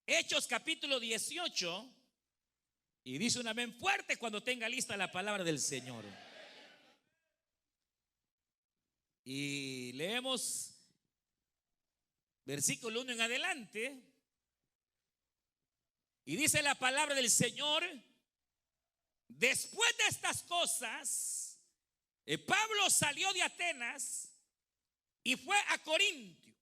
Hechos capítulo 18. Y dice un amén fuerte cuando tenga lista la palabra del Señor. Y leemos versículo 1 en adelante. Y dice la palabra del Señor: después de estas cosas, Pablo salió de Atenas y fue a Corintio.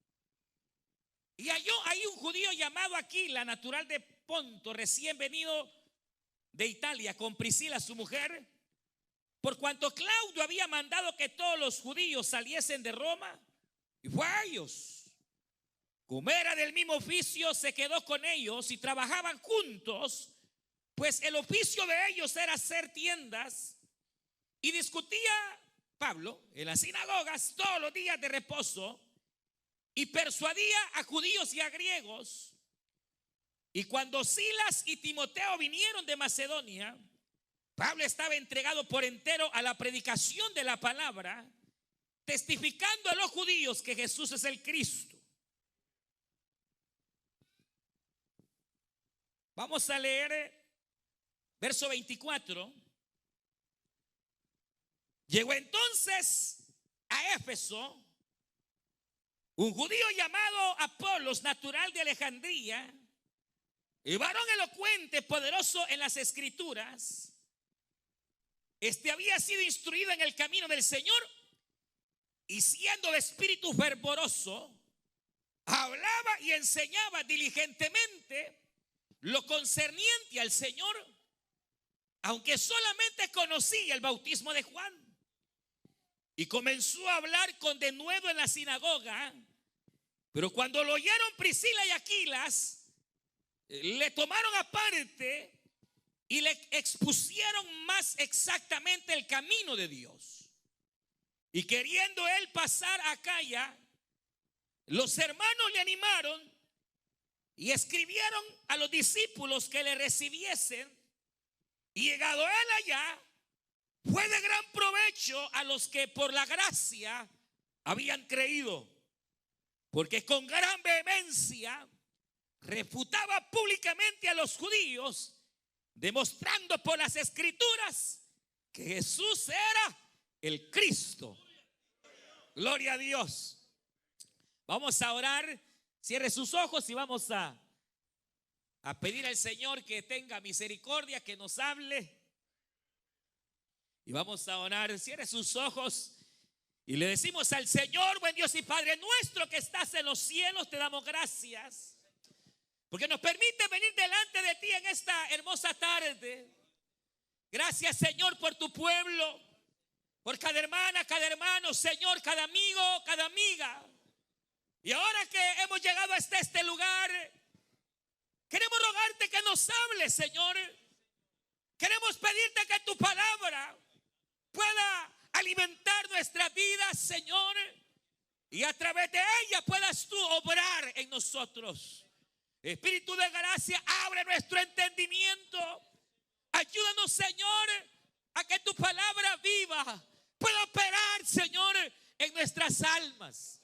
Y halló ahí un judío llamado Aquila, natural de Ponto, recién venido de Italia, con Priscila su mujer, por cuanto Claudio había mandado que todos los judíos saliesen de Roma, y fue a ellos. Como era del mismo oficio, se quedó con ellos y trabajaban juntos, pues el oficio de ellos era hacer tiendas. Y discutía Pablo en las sinagogas todos los días de reposo y persuadía a judíos y a griegos. Y cuando Silas y Timoteo vinieron de Macedonia, Pablo estaba entregado por entero a la predicación de la palabra, testificando a los judíos que Jesús es el Cristo. Vamos a leer verso 24. Llegó entonces a Éfeso un judío llamado Apolos, natural de Alejandría, y varón elocuente, poderoso en las escrituras. Este había sido instruido en el camino del Señor, y siendo de espíritu fervoroso, hablaba y enseñaba diligentemente lo concerniente al Señor, aunque solamente conocía el bautismo de Juan. Y comenzó a hablar con denuedo en la sinagoga. Pero cuando lo oyeron Priscila y Aquilas, le tomaron aparte y le expusieron más exactamente el camino de Dios. Y queriendo él pasar a Acaya, los hermanos le animaron y escribieron a los discípulos que le recibiesen. Y llegado él allá, fue de gran provecho a los que por la gracia habían creído, porque con gran vehemencia refutaba públicamente a los judíos, demostrando por las escrituras que Jesús era el Cristo. Gloria a Dios. Vamos a orar. Cierre sus ojos y vamos a pedir al Señor que tenga misericordia, que nos hable. Y vamos a orar. Cierre sus ojos y le decimos al Señor: buen Dios y Padre nuestro que estás en los cielos, te damos gracias porque nos permite venir delante de ti en esta hermosa tarde. Gracias, Señor, por tu pueblo, por cada hermana, cada hermano, Señor, cada amigo, cada amiga. Y ahora que hemos llegado hasta este lugar, queremos rogarte que nos hables, Señor. Queremos pedirte que tu palabra pueda alimentar nuestra vida, Señor, y a través de ella puedas tú obrar en nosotros. Espíritu de gracia, abre nuestro entendimiento. Ayúdanos, Señor, a que tu palabra viva pueda operar, Señor, en nuestras almas.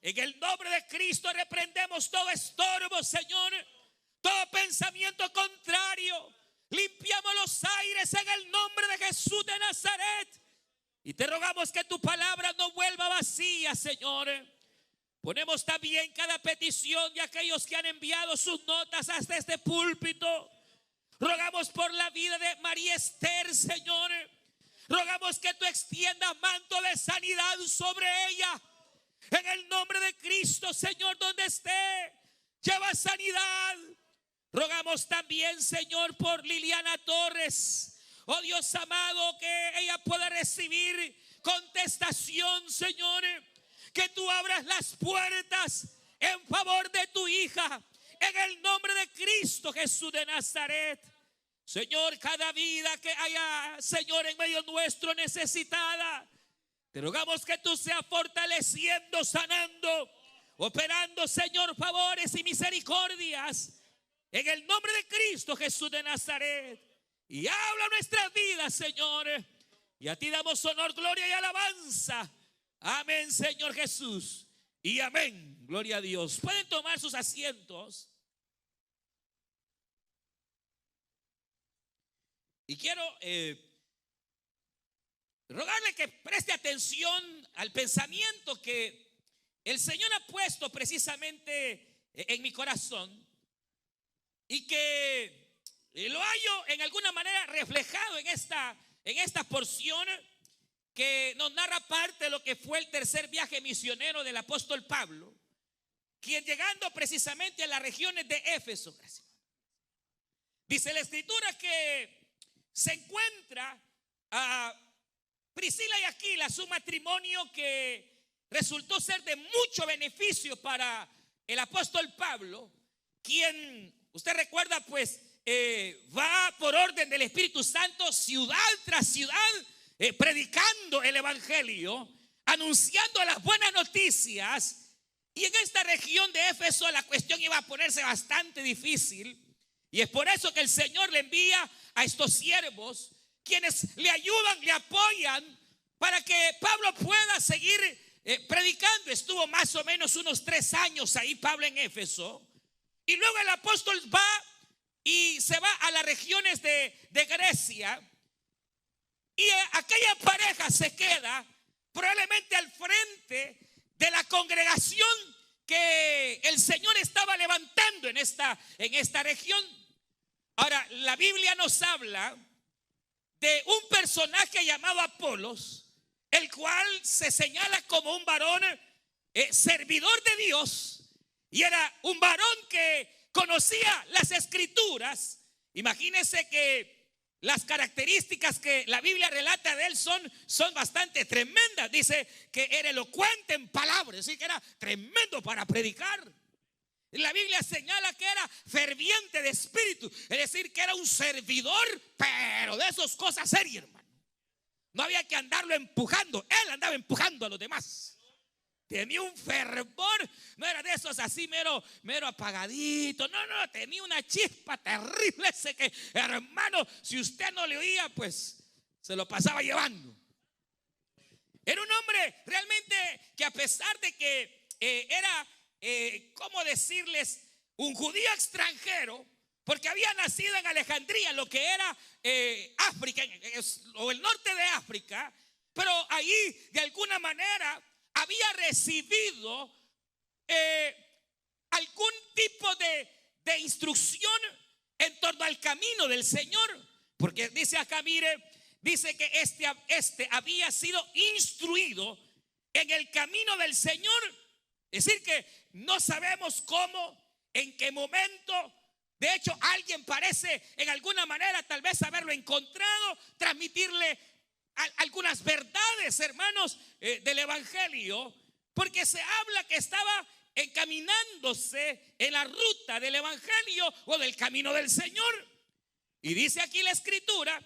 En el nombre de Cristo reprendemos todo estorbo, Señor, todo pensamiento contrario. Limpiamos los aires en el nombre de Jesús de Nazaret. Y te rogamos que tu palabra no vuelva vacía, Señor. Ponemos también cada petición de aquellos que han enviado sus notas hasta este púlpito. Rogamos por la vida de María Esther, Señor. Rogamos que tú extiendas manto de sanidad sobre ella. En el nombre de Cristo, Señor, donde esté, lleva sanidad. Rogamos también, Señor, por Liliana Torres. Oh Dios amado, que ella pueda recibir contestación, Señor. Que tú abras las puertas en favor de tu hija. En el nombre de Cristo Jesús de Nazaret. Señor, cada vida que haya, Señor, en medio nuestro necesitada, te rogamos que tú seas fortaleciendo, sanando, operando, Señor, favores y misericordias. En el nombre de Cristo Jesús de Nazaret. Y habla nuestras vidas, Señor. Y a ti damos honor, gloria y alabanza. Amén, Señor Jesús. Y amén. Gloria a Dios. Pueden tomar sus asientos. Y quiero rogarle que preste atención al pensamiento que el Señor ha puesto precisamente en mi corazón y que lo hallo en alguna manera reflejado en esta porción que nos narra parte de lo que fue el tercer viaje misionero del apóstol Pablo, quien llegando precisamente a las regiones de Éfeso, dice la escritura que se encuentra a Priscila y Aquila, su matrimonio que resultó ser de mucho beneficio para el apóstol Pablo, quien, usted recuerda, pues va por orden del Espíritu Santo ciudad tras ciudad, predicando el evangelio, anunciando las buenas noticias. Y en esta región de Éfeso la cuestión iba a ponerse bastante difícil, y es por eso que el Señor le envía a estos siervos, quienes le ayudan, le apoyan para que Pablo pueda seguir predicando. Estuvo más o menos unos 3 años ahí Pablo en Éfeso, y luego el apóstol va y se va a las regiones de Grecia, y aquella pareja se queda probablemente al frente de la congregación que el Señor estaba levantando en esta región. Ahora, la Biblia nos habla de un personaje llamado Apolos, el cual se señala como un varón servidor de Dios, y era un varón que conocía las escrituras. Imagínense que las características que la Biblia relata de él son bastante tremendas. Dice que era elocuente en palabras, es decir, que era tremendo para predicar. La Biblia señala que era ferviente de espíritu, es decir, que era un servidor, pero de esas cosas serias, hermano. No había que andarlo empujando, él andaba empujando a los demás. Tenía un fervor, no era de esos así mero apagadito, no, tenía una chispa terrible ese que, hermano, si usted no le oía, pues se lo pasaba llevando. Era un hombre realmente que, a pesar de que era, ¿cómo decirles?, un judío extranjero, porque había nacido en Alejandría, lo que era África, o el norte de África, pero ahí de alguna manera había recibido algún tipo de instrucción en torno al camino del Señor, porque dice acá, mire, dice que este había sido instruido en el camino del Señor. Es decir, que no sabemos cómo, en qué momento. De hecho, alguien parece en alguna manera tal vez haberlo encontrado, transmitirle algunas verdades, hermanos, del evangelio, porque se habla que estaba encaminándose en la ruta del evangelio o del camino del Señor. Y dice aquí la escritura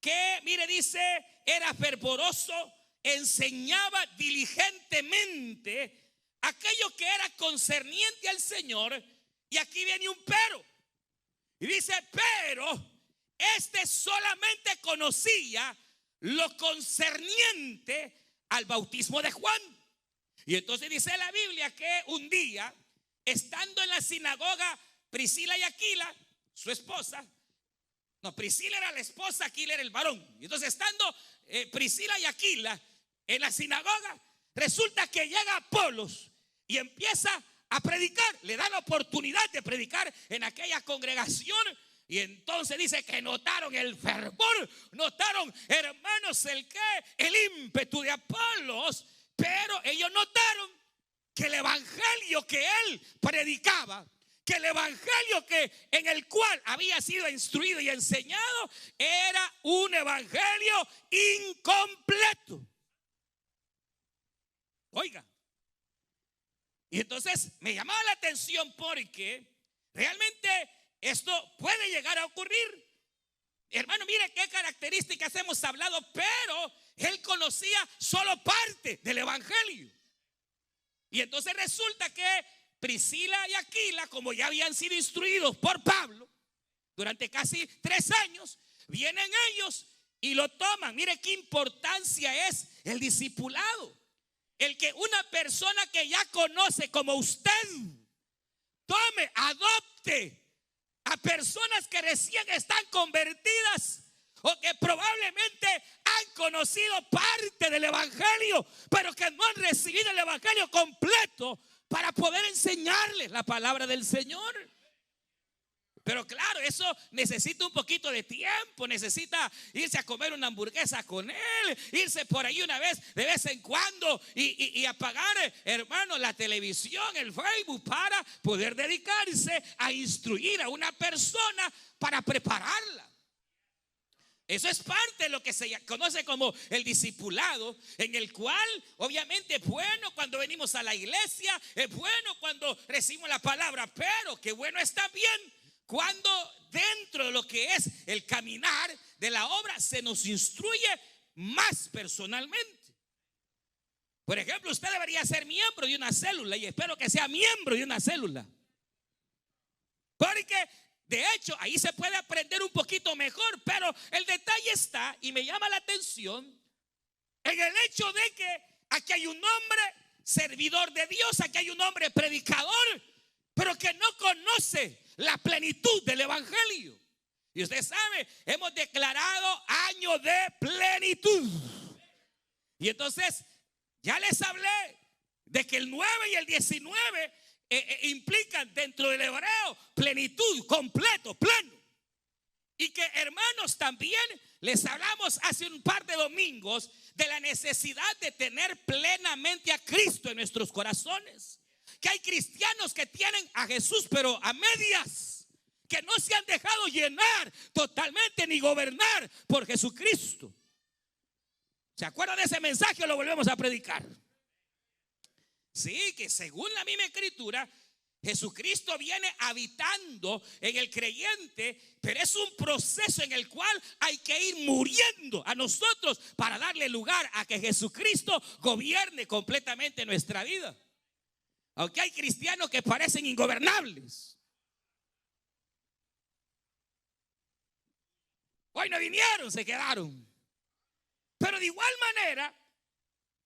que, mire, dice, era fervoroso, enseñaba diligentemente aquello que era concerniente al Señor. Y aquí viene un pero, y dice, pero este solamente conocía lo concerniente al bautismo de Juan. Y entonces dice la Biblia que un día, estando en la sinagoga, Priscila y Aquila, su esposa, no, Priscila era la esposa, Aquila era el varón. Y entonces, estando Priscila y Aquila en la sinagoga, resulta que llega Apolos y empieza a predicar, le da la oportunidad de predicar en aquella congregación. Y entonces dice que notaron el fervor, notaron, hermanos, el ímpetu de Apolos, pero ellos notaron que el evangelio que él predicaba, que el evangelio en el cual había sido instruido y enseñado, era un evangelio incompleto. Oiga, y entonces me llamaba la atención porque realmente esto puede llegar a ocurrir. Hermano, mire qué características hemos hablado, pero él conocía solo parte del evangelio. Y entonces resulta que Priscila y Aquila, como ya habían sido instruidos por Pablo durante casi 3 años, vienen ellos y lo toman. Mire qué importancia es el discipulado. El que una persona que ya conoce, como usted, tome, adopte a personas que recién están convertidas, o que probablemente han conocido parte del evangelio, pero que no han recibido el evangelio completo para poder enseñarles la palabra del Señor. Pero claro, eso necesita un poquito de tiempo, necesita irse a comer una hamburguesa con él, irse por ahí una vez, de vez en cuando y apagar, hermano, la televisión, el Facebook, para poder dedicarse a instruir a una persona para prepararla. Eso es parte de lo que se conoce como el discipulado, en el cual obviamente es bueno cuando venimos a la iglesia, es bueno cuando recibimos la palabra, pero qué bueno está bien cuando dentro de lo que es el caminar de la obra se nos instruye más personalmente. Por ejemplo, usted debería ser miembro de una célula, y espero que sea miembro de una célula, porque de hecho ahí se puede aprender un poquito mejor. Pero el detalle está, y me llama la atención, en el hecho de que aquí hay un hombre servidor de Dios, aquí hay un hombre predicador, pero que no conoce la plenitud del evangelio. Y usted sabe, hemos declarado año de plenitud. Y entonces ya les hablé de que el 9 y el 19 implican dentro del hebreo plenitud, completo, pleno. Y que, hermanos, también les hablamos hace un par de domingos de la necesidad de tener plenamente a Cristo en nuestros corazones. Que hay cristianos que tienen a Jesús pero a medias, que no se han dejado llenar totalmente ni gobernar por Jesucristo. ¿Se acuerdan de ese mensaje o lo volvemos a predicar? Sí, que según la misma escritura, Jesucristo viene habitando en el creyente, pero es un proceso en el cual hay que ir muriendo a nosotros para darle lugar a que Jesucristo gobierne completamente nuestra vida. Aunque hay cristianos que parecen ingobernables. Hoy no vinieron, se quedaron. Pero de igual manera,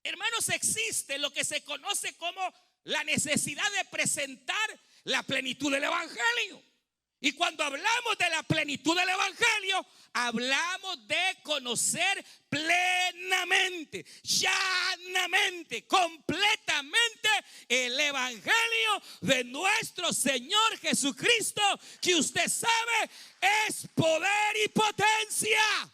hermanos, existe lo que se conoce como la necesidad de presentar la plenitud del evangelio. Y cuando hablamos de la plenitud del evangelio, hablamos de conocer plenamente, llanamente, completamente el evangelio de nuestro Señor Jesucristo, que usted sabe es poder y potencia.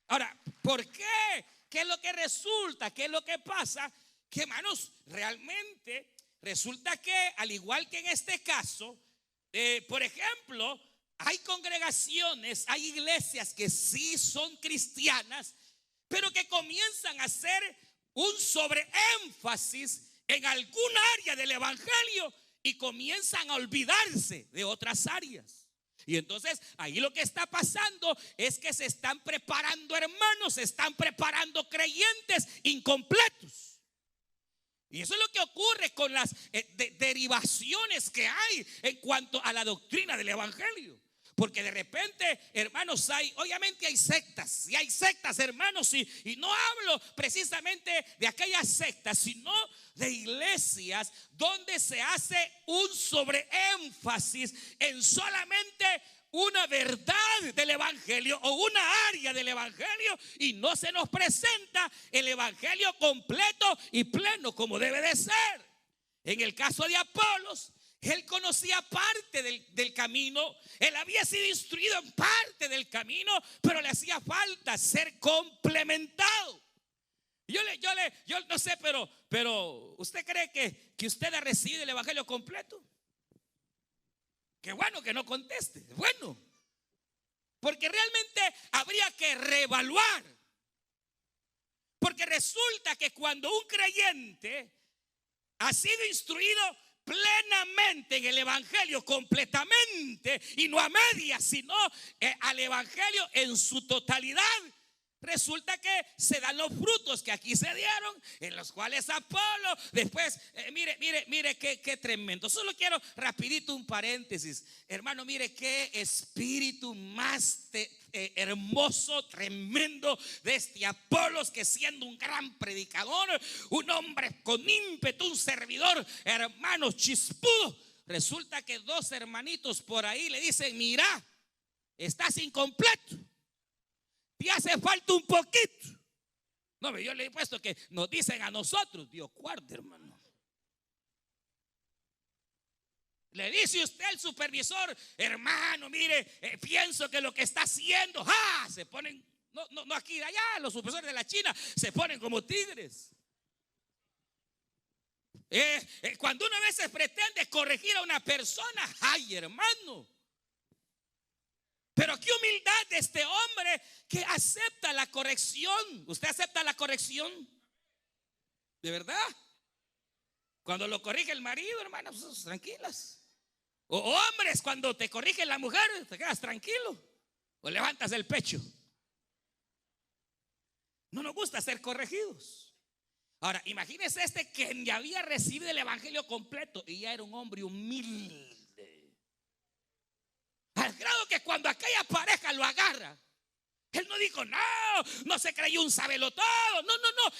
Ahora, ¿por qué? ¿Qué es lo que resulta? ¿Qué es lo que pasa? Que, hermanos, realmente resulta que, al igual que en este caso, por ejemplo, hay congregaciones, hay iglesias que sí son cristianas, pero que comienzan a hacer un sobreénfasis en algún área del evangelio y comienzan a olvidarse de otras áreas. Y entonces ahí lo que está pasando es que se están preparando hermanos, se están preparando creyentes incompletos. Y eso es lo que ocurre con las derivaciones que hay en cuanto a la doctrina del evangelio. Porque de repente, hermanos, obviamente hay sectas. Y hay sectas, hermanos, y no hablo precisamente de aquellas sectas, sino de iglesias donde se hace un sobreénfasis en solamente una verdad del evangelio o una área del evangelio, y no se nos presenta el evangelio completo y pleno como debe de ser. En el caso de Apolos, él conocía parte del camino, él había sido instruido en parte del camino, pero le hacía falta ser complementado. Yo no sé, pero ¿usted cree que usted ha recibido el evangelio completo? Qué bueno que no conteste, bueno, porque realmente habría que reevaluar. Porque resulta que cuando un creyente ha sido instruido plenamente en el evangelio, completamente, y no a medias, sino al evangelio en su totalidad, resulta que se dan los frutos que aquí se dieron, en los cuales Apolo después, mire qué tremendo. Solo quiero rapidito un paréntesis, hermano, mire qué espíritu más hermoso, tremendo de este Apolos, que siendo un gran predicador, un hombre con ímpetu, un servidor, hermano, chispudo, resulta que dos hermanitos por ahí le dicen: mira, estás incompleto, te hace falta un poquito. No, yo le he puesto que nos dicen a nosotros, Dios guarde, hermano. Le dice usted al supervisor, hermano, mire, pienso que lo que está haciendo, se ponen, no aquí, allá, los supervisores de la China se ponen como tigres. Cuando uno a veces pretende corregir a una persona, ay, hermano. Pero qué humildad de este hombre que acepta la corrección. ¿Usted acepta la corrección? ¿De verdad? Cuando lo corrige el marido, hermanos, pues, tranquilas. O hombres, cuando te corrige la mujer, te quedas tranquilo o levantas el pecho. No nos gusta ser corregidos. Ahora, imagínese este que ya había recibido el evangelio completo y ya era un hombre humilde. Al grado que cuando aquella pareja lo agarra, él no dijo, no se creyó un sabelotodo. No.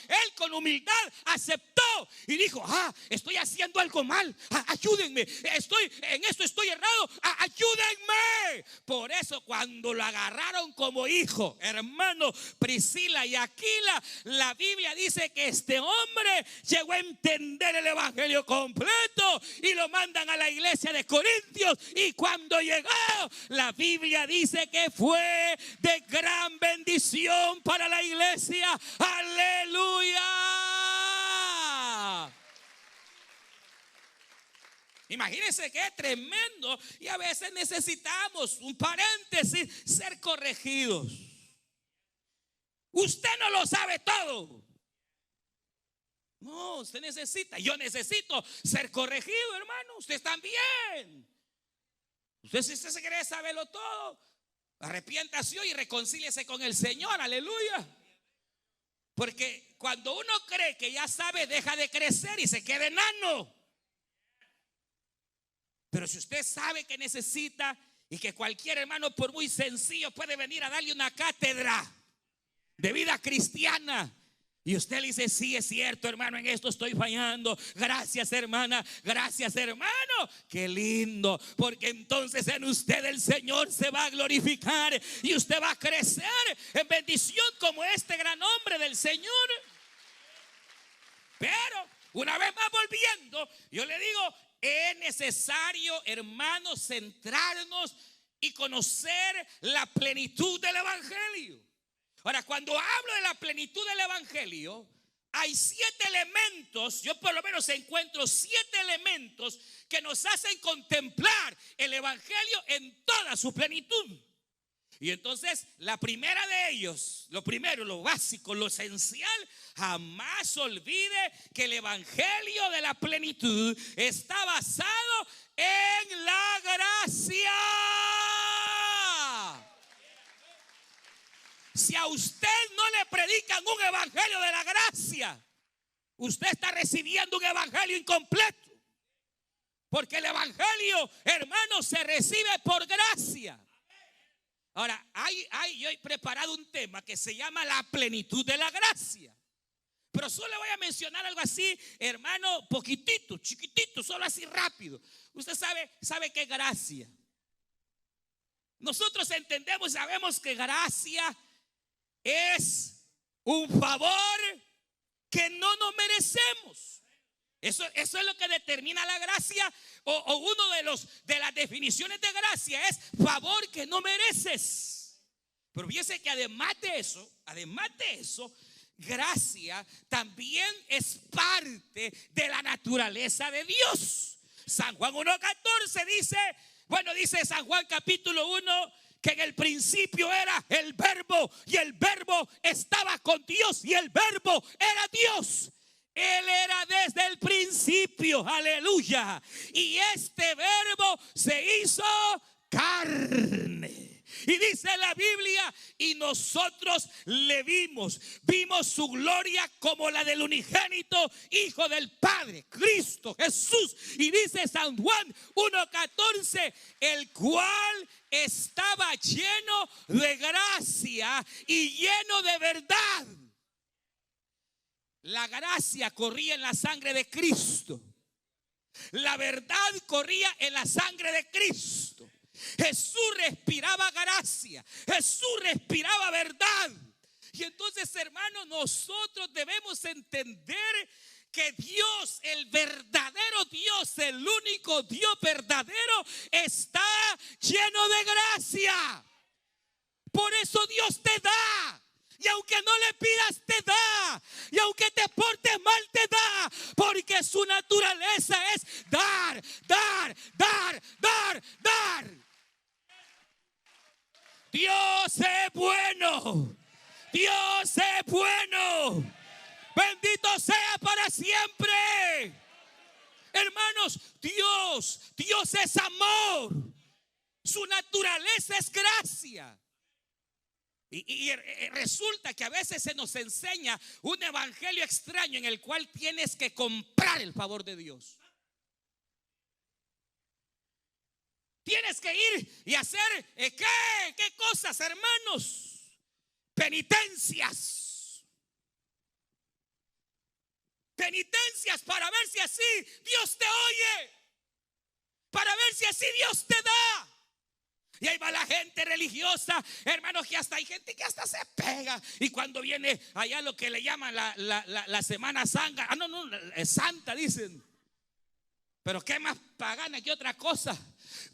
Él con humildad aceptó y dijo, estoy haciendo algo mal. Ayúdenme. En esto estoy errado. Ayúdenme. Por eso cuando lo agarraron como hijo, hermano, Priscila y Aquila, la Biblia dice que este hombre llegó a entender el evangelio completo y lo mandan a la iglesia de Corintios. Y cuando llegó, la Biblia dice que fue de gran bendición para la iglesia. Aleluya. Imagínense que es tremendo. Y a veces necesitamos, un paréntesis, ser corregidos. Usted no lo sabe todo. No, usted necesita, yo necesito ser corregido, hermano. Usted también. Usted, si usted se cree saberlo todo, arrepiéntase hoy y reconcíliese con el Señor, aleluya. Porque cuando uno cree que ya sabe, deja de crecer y se queda enano. Pero si usted sabe que necesita y que cualquier hermano, por muy sencillo, puede venir a darle una cátedra de vida cristiana, y usted le dice, sí, es cierto, hermano, en esto estoy fallando. Gracias, hermana, gracias, hermano. Qué lindo, porque entonces en usted el Señor se va a glorificar y usted va a crecer en bendición como este gran hombre del Señor. Pero una vez más volviendo, yo le digo, es necesario, hermanos, centrarnos y conocer la plenitud del evangelio. Ahora, cuando hablo de la plenitud del evangelio, hay 7 elementos. Yo por lo menos encuentro 7 elementos que nos hacen contemplar el evangelio en toda su plenitud. Y entonces la primera de ellos, lo primero, lo básico, lo esencial, jamás olvide que el evangelio de la plenitud está basado en la gracia. Si a usted no le predican un evangelio de la gracia, usted está recibiendo un evangelio incompleto. Porque el evangelio, hermano, se recibe por gracia. Ahora, yo he preparado un tema que se llama la plenitud de la gracia. Pero solo voy a mencionar algo así, hermano, poquitito, chiquitito, solo así rápido. Usted sabe qué es gracia. Nosotros entendemos y sabemos que gracia es un favor que no nos merecemos. Eso es lo que determina la gracia, o uno de las definiciones de gracia es favor que no mereces. Pero fíjese que además de eso, gracia también es parte de la naturaleza de Dios. San Juan 1:14 dice San Juan capítulo 1, que en el principio era el verbo y el verbo estaba con Dios y el verbo era Dios. Él era desde el principio, aleluya. Y este verbo se hizo carne. Y dice la Biblia, y nosotros le vimos su gloria como la del unigénito Hijo del Padre, Cristo Jesús. Y dice San Juan 1:14, el cual estaba lleno de gracia y lleno de verdad. La gracia corría en la sangre de Cristo. La verdad corría en la sangre de Cristo. Jesús respiraba gracia, Jesús respiraba verdad. Y entonces, hermanos, nosotros debemos entender que Dios, el verdadero Dios, el único Dios verdadero, está lleno de gracia. Por eso Dios te da. Y aunque no le pidas, te da. Y aunque te portes mal, te da. Porque su naturaleza es dar, dar, dar, dar, dar. Dios es bueno. Dios es bueno. Bendito sea para siempre. Hermanos, Dios es amor. Su naturaleza es gracia. Y resulta que a veces se nos enseña un evangelio extraño en el cual tienes que comprar el favor de Dios. Tienes que ir y hacer ¿qué cosas, hermanos? Penitencias. Penitencias para ver si así Dios te oye. Para ver si así Dios te da. Y ahí va la gente religiosa, hermanos, que hasta hay gente que hasta se pega. Y cuando viene allá lo que le llaman la Semana Santa, es santa, dicen. Pero qué más pagana que otra cosa.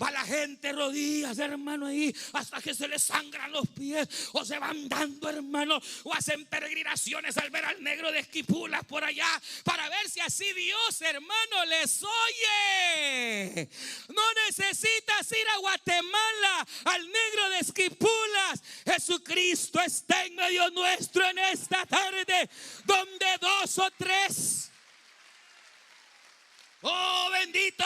Va la gente rodillas, hermano, ahí hasta que se les sangran los pies. O se van dando, hermano, o hacen peregrinaciones al ver al negro de Esquipulas por allá, para ver si así Dios, hermano, les oye. No necesitas ir a Guatemala al negro de Esquipulas. Jesucristo está en medio nuestro en esta tarde, donde dos o tres. ¡Oh, bendito!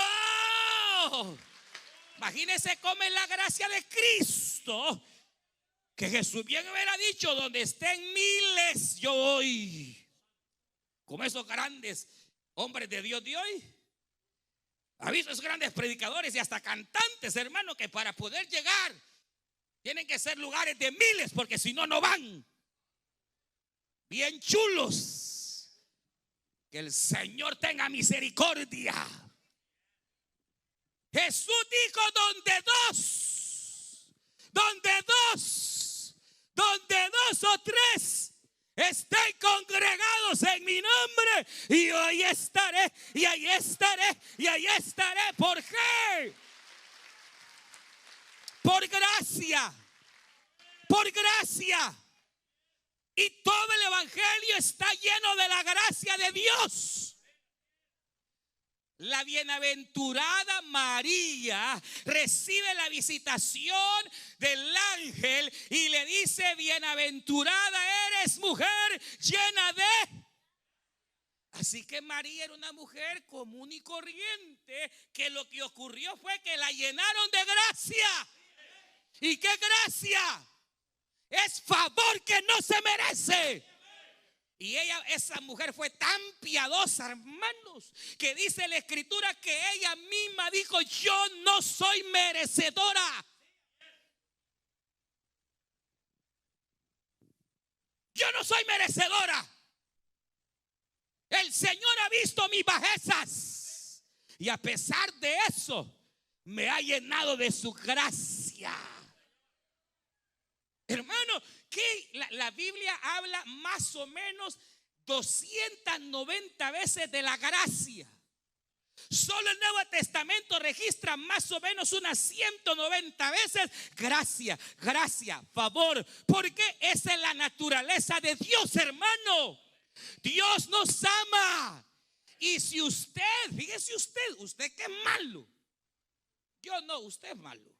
Imagínense cómo es la gracia de Cristo, que Jesús bien hubiera dicho: donde estén miles, yo voy. Como esos grandes hombres de Dios de hoy. ¿Ha visto esos grandes predicadores y hasta cantantes, hermano, que para poder llegar tienen que ser lugares de miles, porque si no, no van? Bien chulos. Que el Señor tenga misericordia. Jesús dijo: donde dos o tres estén congregados en mi nombre, y yo ahí estaré, y ahí estaré, y ahí estaré. ¿Por qué? Por gracia. Por gracia. Y todo el evangelio está lleno de la gracia de Dios. La bienaventurada María recibe la visitación del ángel y le dice: bienaventurada eres, mujer llena de. Así que María era una mujer común y corriente, que lo que ocurrió fue que la llenaron de gracia. ¿Y qué gracia? Es favor que no se merece. Y esa mujer fue tan piadosa, hermanos, que dice la escritura que ella misma dijo: yo no soy merecedora. Yo no soy merecedora. El Señor ha visto mis bajezas y a pesar de eso me ha llenado de su gracia. Hermano, que la Biblia habla más o menos 290 veces de la gracia. Solo el Nuevo Testamento registra más o menos unas 190 veces gracia, gracia, favor. Porque esa es la naturaleza de Dios, hermano. Dios nos ama. Y si usted, fíjese usted que es malo. Yo no, usted es malo.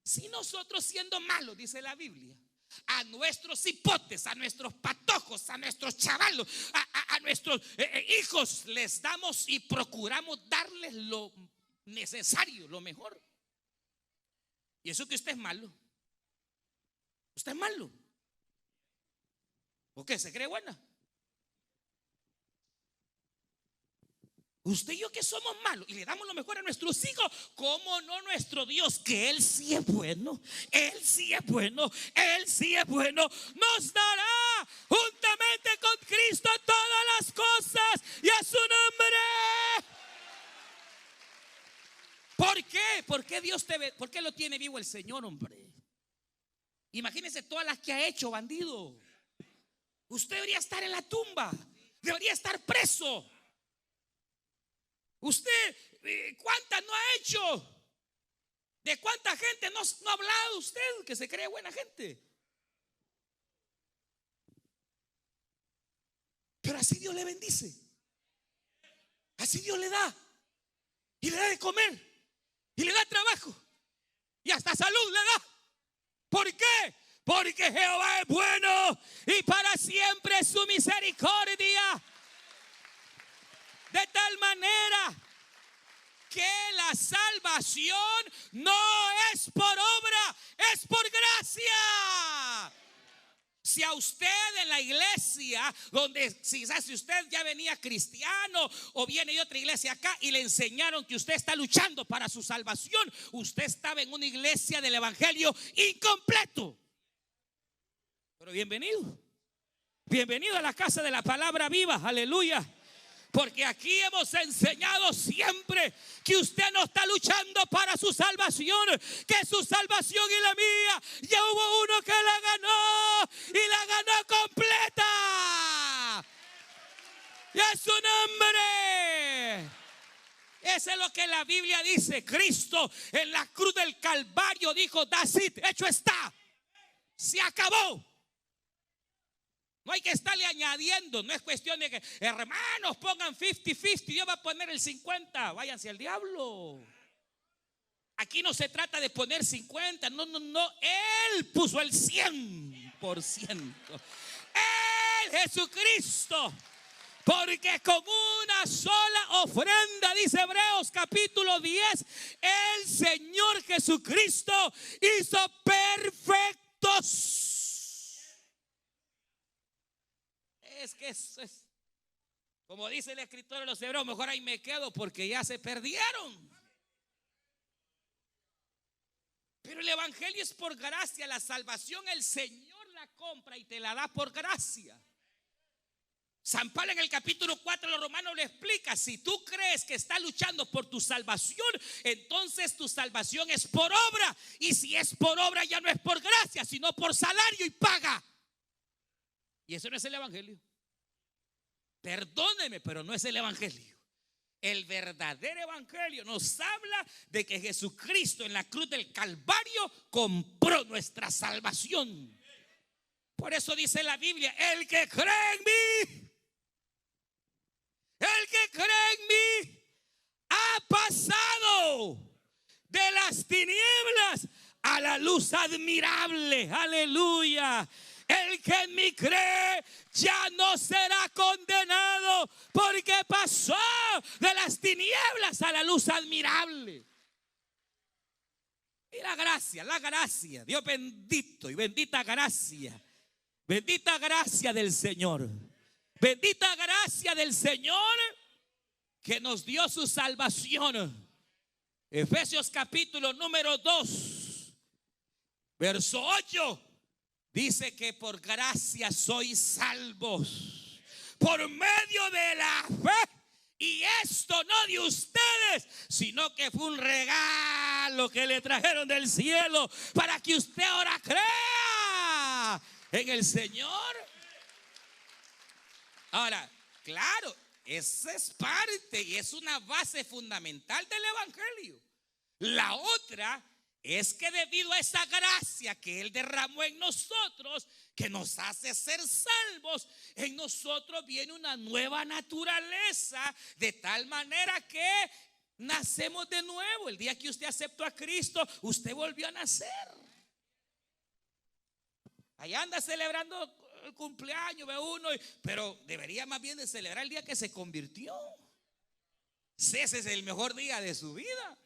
Si nosotros, siendo malos, dice la Biblia, a nuestros hipotes, a nuestros patojos, a nuestros chavalos, a nuestros hijos les damos y procuramos darles lo necesario, lo mejor. Y eso que usted es malo. Usted es malo. ¿O qué? ¿Se cree buena? Usted y yo que somos malos y le damos lo mejor a nuestros hijos, ¿cómo no nuestro Dios, que Él sí es bueno, Él sí es bueno, Él sí es bueno, nos dará juntamente con Cristo todas las cosas y a su nombre? ¿Por qué? por qué por qué lo tiene vivo el Señor, hombre? Imagínese todas las que ha hecho, bandido. Usted debería estar en la tumba, debería estar preso. Usted, ¿cuántas no ha hecho? ¿De cuánta gente no ha hablado usted que se cree buena gente? Pero así Dios le bendice, así Dios le da, y le da de comer, y le da trabajo, y hasta salud le da. ¿Por qué? Porque Jehová es bueno y para siempre es su misericordia. De tal manera que la salvación no es por obra, es por gracia. Si a usted en la iglesia, donde quizás si usted ya venía cristiano o viene de otra iglesia acá y le enseñaron que usted está luchando para su salvación, usted estaba en una iglesia del evangelio incompleto. Pero bienvenido, bienvenido a la casa de la palabra viva, aleluya. Porque aquí hemos enseñado siempre que usted no está luchando para su salvación, que su salvación y la mía, ya hubo uno que la ganó y la ganó completa. Y es su nombre. Eso es lo que la Biblia dice. Cristo en la cruz del Calvario dijo: that's it, hecho está, se acabó. No hay que estarle añadiendo. No es cuestión de que hermanos pongan 50-50, Dios va a poner el 50. Váyanse al diablo. Aquí no se trata de poner 50. No. Él puso el 100%. Él, Jesucristo. Porque con una sola ofrenda, dice Hebreos capítulo 10, el Señor Jesucristo hizo perfectos. Es que eso es, como dice el escritor de los Hebreos, mejor ahí me quedo porque ya se perdieron. Pero el evangelio es por gracia. La salvación el Señor la compra y te la da por gracia. San Pablo en el capítulo 4 de los Romanos le explica: si tú crees que estás luchando por tu salvación, entonces tu salvación es por obra. Y si es por obra, ya no es por gracia, sino por salario y paga. Y eso no es el evangelio. Perdóneme, pero no es el evangelio. El verdadero evangelio nos habla de que Jesucristo en la cruz del Calvario compró nuestra salvación. Por eso dice la Biblia: el que cree en mí, el que cree en mí ha pasado de las tinieblas a la luz admirable. Aleluya. El que en mí cree ya no será condenado, porque pasó de las tinieblas a la luz admirable. Y la gracia, Dios bendito y bendita gracia del Señor. Bendita gracia del Señor que nos dio su salvación. Efesios capítulo número 2, verso 8. Dice que por gracia sois salvos por medio de la fe. Y esto no de ustedes, sino que fue un regalo que le trajeron del cielo para que usted ahora crea en el Señor. Ahora, claro, esa es parte y es una base fundamental del evangelio. La otra es que debido a esa gracia que Él derramó en nosotros, que nos hace ser salvos, en nosotros viene una nueva naturaleza, de tal manera que nacemos de nuevo. El día que usted aceptó a Cristo, usted volvió a nacer. Allá anda celebrando el cumpleaños, ve uno, pero debería más bien de celebrar el día que se convirtió. Ese es el mejor día de su vida.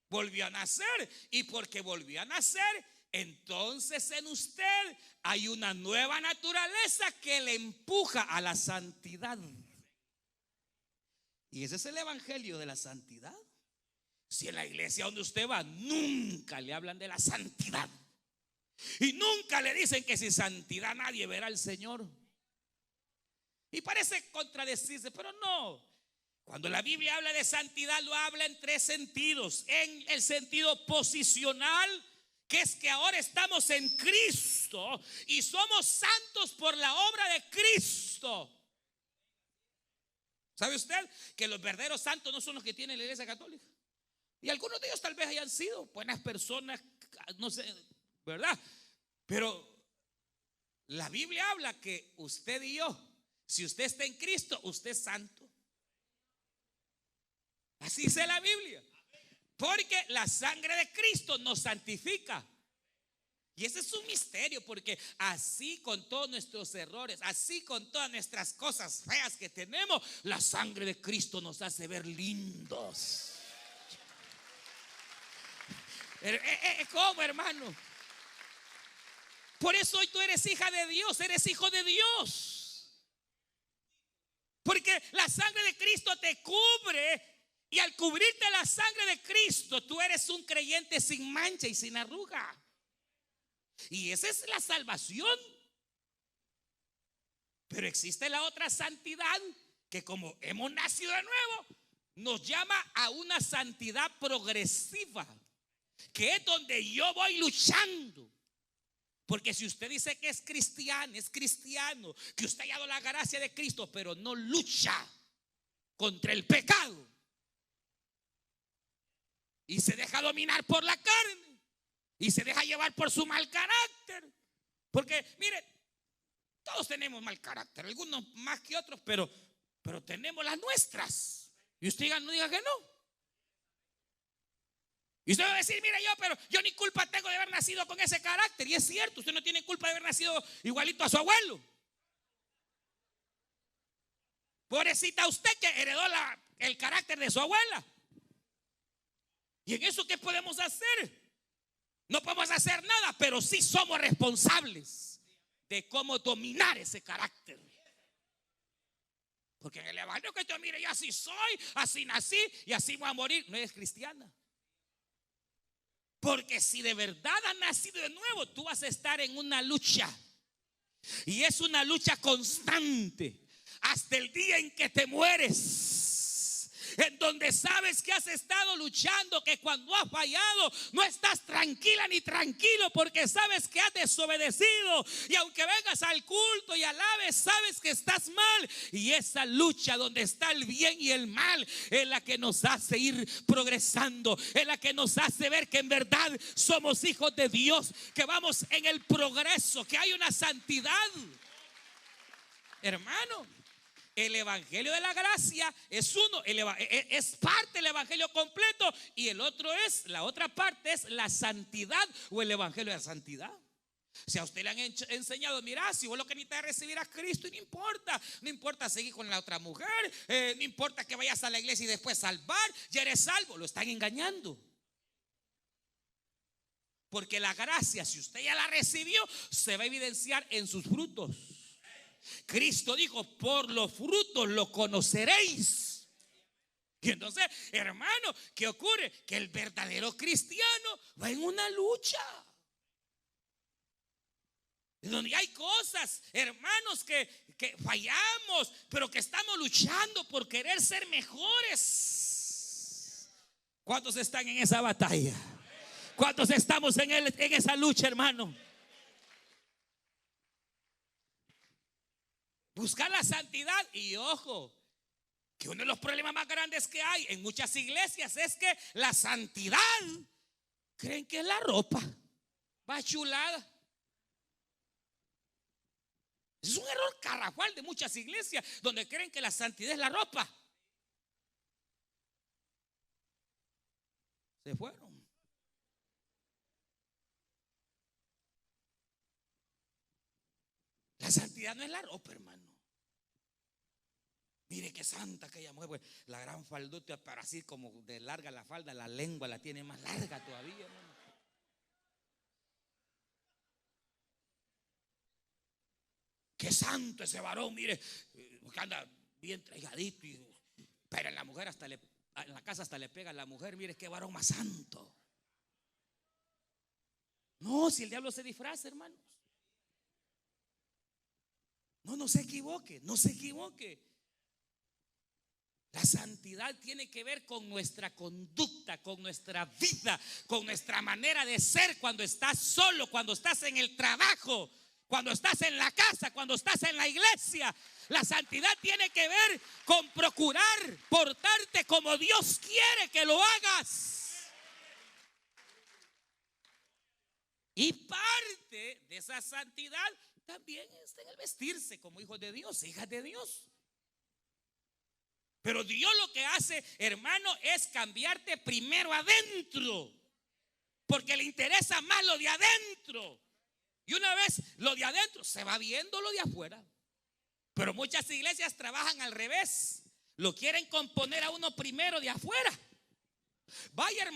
Volvió a nacer, y porque volvió a nacer, entonces en usted hay una nueva naturaleza que le empuja a la santidad. Y ese es el evangelio de la santidad. Si en la iglesia donde usted va nunca le hablan de la santidad y nunca le dicen que sin santidad nadie verá al Señor, y parece contradecirse, pero no. Cuando la Biblia habla de santidad, lo habla en tres sentidos. En el sentido posicional, que es que ahora estamos en Cristo y somos santos por la obra de Cristo. ¿Sabe usted que los verdaderos santos no son los que tiene la Iglesia Católica? Y algunos de ellos tal vez hayan sido buenas personas, no sé, ¿verdad? Pero la Biblia habla que usted y yo, si usted está en Cristo, usted es santo. Así dice la Biblia. Porque la sangre de Cristo nos santifica. Y ese es un misterio, porque así con todos nuestros errores, así con todas nuestras cosas feas que tenemos, la sangre de Cristo nos hace ver lindos. ¿Cómo, hermano? Por eso hoy tú eres hija de Dios, eres hijo de Dios. Porque la sangre de Cristo te cubre. Y al cubrirte la sangre de Cristo, tú eres un creyente sin mancha y sin arruga. Y esa es la salvación. Pero existe la otra santidad, que como hemos nacido de nuevo, nos llama a una santidad progresiva, que es donde yo voy luchando. Porque si usted dice que es cristiano, que usted ha hallado la gracia de Cristo, pero no lucha contra el pecado y se deja dominar por la carne y se deja llevar por su mal carácter, porque mire, todos tenemos mal carácter, algunos más que otros, pero tenemos las nuestras. Y usted no diga que no. Y usted va a decir, mira, pero yo ni culpa tengo de haber nacido con ese carácter. Y es cierto, usted no tiene culpa de haber nacido igualito a su abuelo. Pobrecita usted que heredó el carácter de su abuela. ¿Y en eso qué podemos hacer? No podemos hacer nada, pero sí somos responsables de cómo dominar ese carácter. Porque en el evangelio que yo mire, yo así soy, así nací y así voy a morir, no eres cristiana. Porque si de verdad has nacido de nuevo, tú vas a estar en una lucha. Y es una lucha constante hasta el día en que te mueres. En donde sabes que has estado luchando, que cuando has fallado no estás tranquila ni tranquilo, porque sabes que has desobedecido. Y aunque vengas al culto y alabes, sabes que estás mal. Y esa lucha donde está el bien y el mal es la que nos hace ir progresando, es la que nos hace ver que en verdad somos hijos de Dios, que vamos en el progreso, que hay una santidad. Hermano, el evangelio de la gracia es uno, es parte del evangelio completo, y la otra parte es la santidad o el evangelio de la santidad. Si a usted le han enseñado, mira, si vos lo que necesitas es recibir a Cristo, y no importa seguir con la otra mujer, no importa que vayas a la iglesia y después salvar, ya eres salvo, lo están engañando. Porque la gracia, si usted ya la recibió, se va a evidenciar en sus frutos. Cristo dijo, por los frutos lo conoceréis. Y entonces, hermano, ¿qué ocurre? Que el verdadero cristiano va en una lucha, donde hay cosas, hermanos, que fallamos, pero que estamos luchando por querer ser mejores. ¿Cuántos están en esa batalla? ¿Cuántos estamos en esa lucha, hermano? Buscar la santidad. Y ojo, que uno de los problemas más grandes que hay en muchas iglesias es que la santidad creen que es la ropa, va chulada. Es un error garrafal de muchas iglesias, donde creen que la santidad es la ropa. Se fueron. La santidad no es la ropa, hermano. Mire qué santa aquella mujer, pues, la gran faldota, pero así como de larga la falda, la lengua la tiene más larga todavía, hermano. Qué santo ese varón, mire, que anda bien traigadito, pero en la mujer en la casa hasta le pega a la mujer. Mire qué varón más santo. No, si el diablo se disfraza, hermanos. No se equivoque, no se equivoque. La santidad tiene que ver con nuestra conducta, con nuestra vida, con nuestra manera de ser cuando estás solo, cuando estás en el trabajo, cuando estás en la casa, cuando estás en la iglesia. La santidad tiene que ver con procurar portarte como Dios quiere que lo hagas. Y parte de esa santidad también está en el vestirse como hijos de Dios, hijas de Dios. Pero Dios lo que hace, hermano, es cambiarte primero adentro, porque le interesa más lo de adentro. Y una vez lo de adentro, se va viendo lo de afuera. Pero muchas iglesias trabajan al revés. Lo quieren componer a uno primero de afuera. Vaya, hermano.